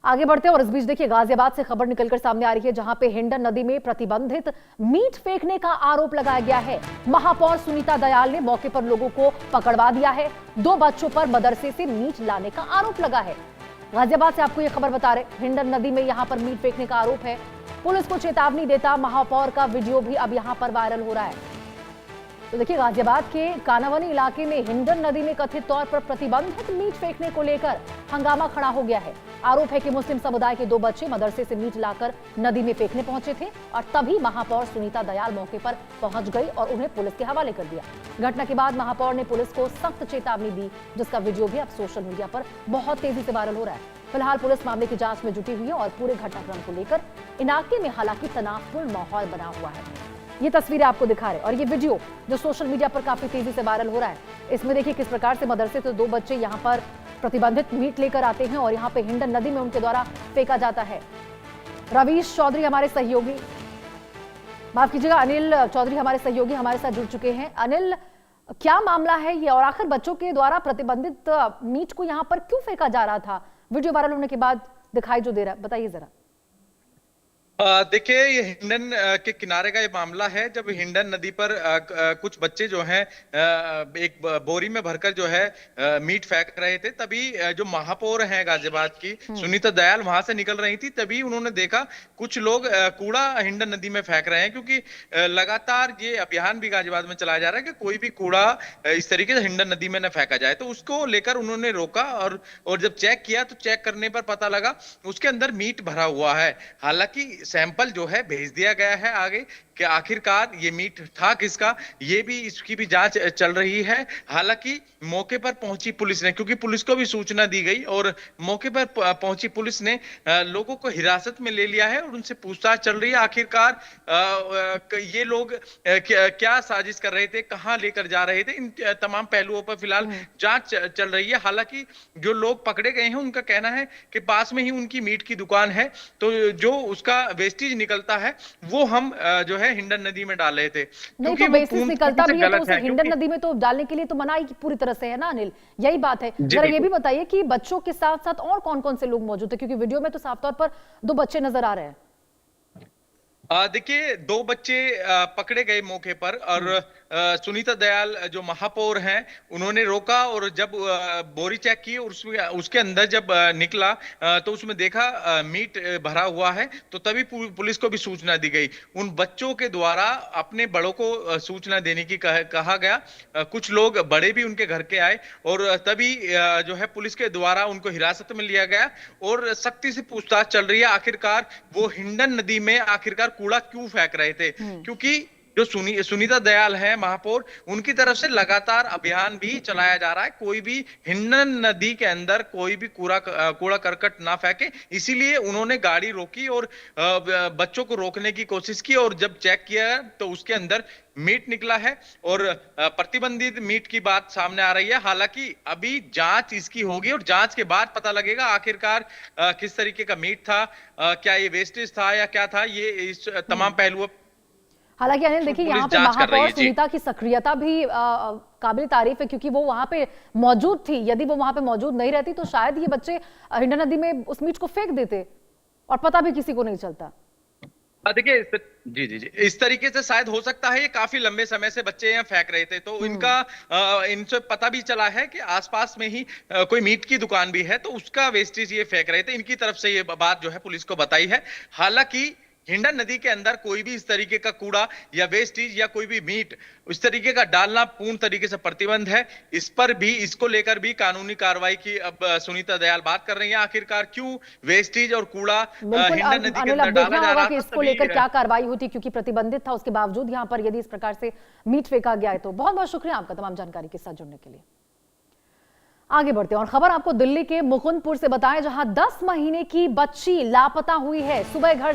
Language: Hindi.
आगे बढ़ते हैं और इस बीच देखिए गाजियाबाद से खबर निकलकर सामने आ रही है, जहां पे हिंडन नदी में प्रतिबंधित मीट फेंकने का आरोप लगाया गया है। महापौर सुनीता दयाल ने मौके पर लोगों को पकड़वा दिया है। 2 बच्चों पर मदरसे से मीट लाने का आरोप लगा है। गाजियाबाद से आपको यह खबर बता रहे, हिंडन नदी में यहां पर मीट फेंकने का आरोप है। पुलिस को चेतावनी देता महापौर का वीडियो भी अब यहां पर वायरल हो रहा है। तो देखिए गाजियाबाद के कानावनी इलाके में हिंडन नदी में कथित तौर पर प्रतिबंधित मीट फेंकने को लेकर हंगामा खड़ा हो गया है। आरोप है कि मुस्लिम समुदाय के 2 बच्चे मदरसे से मीट लाकर नदी में फेंकने पहुंचे थे और तभी महापौर सुनीता दयाल मौके पर पहुंच गई और उन्हें पुलिस के हवाले कर दिया। घटना के बाद महापौर ने पुलिस को सख्त चेतावनी दी, जिसका वीडियो भी अब सोशल मीडिया पर बहुत तेजी से वायरल हो रहा है। फिलहाल पुलिस मामले की जांच में जुटी हुई है और पूरे घटनाक्रम को लेकर इलाके में हालांकि तनावपूर्ण माहौल बना हुआ है। ये तस्वीरें आपको दिखा रहे और ये वीडियो जो सोशल मीडिया पर काफी तेजी से वायरल हो रहा है, इसमें देखिए किस प्रकार से मदरसे से 2 बच्चे यहाँ पर प्रतिबंधित मीट लेकर आते हैं और यहाँ पे हिंडन नदी में उनके द्वारा फेंका जाता है। रवीश चौधरी हमारे सहयोगी, माफ कीजिएगा अनिल चौधरी हमारे सहयोगी हमारे साथ जुड़ चुके हैं। अनिल, क्या मामला है ये और आखिर बच्चों के द्वारा प्रतिबंधित मीट को यहाँ पर क्यों फेंका जा रहा था? वीडियो वायरल होने के बाद दिखाई जो दे रहा है, बताइए जरा। देखिए, ये हिंडन के किनारे का ये मामला है, जब हिंडन नदी पर कुछ बच्चे जो हैं एक बोरी में भरकर जो है मीट फेंक रहे थे, तभी जो महापौर हैं गाजियाबाद की सुनीता दयाल वहां से निकल रही थी। तभी उन्होंने देखा कुछ लोग कूड़ा हिंडन नदी में फेंक रहे हैं, क्योंकि लगातार ये अभियान भी गाजियाबाद में चलाया जा रहा है कि कोई भी कूड़ा इस तरीके से हिंडन नदी में न फेंका जाए। तो उसको लेकर उन्होंने रोका और जब चेक किया तो चेक करने पर पता लगा उसके अंदर मीट भरा हुआ है। हालांकि सैंपल जो है भेज दिया गया है आगे कि आखिरकार ये मीट था किसका, ये भी इसकी भी जांच चल रही है। हालांकि मौके पर पहुंची पुलिस ने, क्योंकि पुलिस को भी सूचना दी गई और मौके पर पहुंची पुलिस ने लोगों को हिरासत में ले लिया है और उनसे पूछताछ चल रही है। आखिरकार ये लोग क्या साजिश कर रहे थे, कहां लेकर जा रहे थे, इन तमाम पहलुओं पर फिलहाल जांच चल रही है। हालांकि जो लोग पकड़े गए हैं उनका कहना है कि पास में ही उनकी मीट की दुकान है, तो जो उसका वेस्टेज निकलता है वो हम जो है हिंडन नदी में डाल रहे थे। नहीं तो वेस्टेज निकलता भी है तो उसे हिंडन नदी में तो डालने के लिए तो मनाही पूरी तरह से है ना अनिल, यही बात है। जरा ये भी बताइए कि बच्चों के साथ साथ और कौन कौन से लोग मौजूद थे, क्योंकि वीडियो में तो साफ तौर पर 2 बच्चे नजर आ रहे हैं। देखिए, 2 बच्चे पकड़े गए मौके पर और सुनीता दयाल जो महापौर हैं उन्होंने रोका और जब बोरी चेक की और उसके अंदर जब निकला तो उसमें देखा मीट भरा हुआ है, तो तभी पुलिस को भी सूचना दी गई। उन बच्चों के द्वारा अपने बड़ों को सूचना देने की कहा गया। कुछ लोग बड़े भी उनके घर के आए और तभी जो है पुलिस के द्वारा उनको हिरासत में लिया गया और सख्ती से पूछताछ चल रही है। आखिरकार वो हिंडन नदी में आखिरकार कूड़ा क्यों फेंक रहे थे, क्योंकि जो सुनीता दयाल है महापौर, उनकी तरफ से लगातार अभियान भी चलाया जा रहा है कोई भी हिंडन नदी के अंदर कोई भी कूड़ा करकट ना फेंके। इसीलिए उन्होंने गाड़ी रोकी और बच्चों को रोकने की कोशिश की और जब चेक किया तो उसके अंदर मीट निकला है और प्रतिबंधित मीट की बात सामने आ रही है। हालांकि अभी जांच इसकी होगी और जांच के बाद पता लगेगा आखिरकार किस तरीके का मीट था, क्या ये वेस्टेज था या क्या था, ये इस तमाम पहलुओं। हालांकि अनिल देखिए यहाँ पे महापौर सुनीता की सक्रियता भी काबिल तारीफ है, क्योंकि वो वहां पे मौजूद थी। यदि वो वहां पे मौजूद नहीं रहती तो शायद ये बच्चे हिंडन नदी में उस मीट को फेंक देते और पता भी किसी को नहीं चलता। देखिए जी इस तरीके से शायद हो सकता है, ये काफी लंबे समय से बच्चे यहाँ फेंक रहे थे, तो इनसे पता भी चला है कि आसपास में ही कोई मीट की दुकान भी है, तो उसका वेस्टेज ये फेंक रहे थे। इनकी तरफ से ये बात जो है पुलिस को बताई है। हालांकि हिंडन नदी के अंदर कोई भी इस तरीके का कूड़ा या वेस्टेज या कोई भी मीट इस तरीके का डालना पूर्ण तरीके से प्रतिबंध है। इस पर भी, इसको लेकर भी कानूनी कार्रवाई की अब सुनीता दयाल बात कर रही है। आखिरकार क्यों वेस्टेज और कूड़ा हिंडन नदी के अंदर डाला जा रहा था, इसको लेकर क्या कार्रवाई होती, क्योंकि प्रतिबंधित था उसके बावजूद यहाँ पर यदि इस प्रकार से मीट फेंका गया है। तो बहुत बहुत शुक्रिया आपका तमाम जानकारी के साथ जुड़ने के लिए। आगे बढ़ते हैं और खबर आपको दिल्ली के मुकुंदपुर से बताएं, जहां 10 महीने की बच्ची लापता हुई है। सुबह घर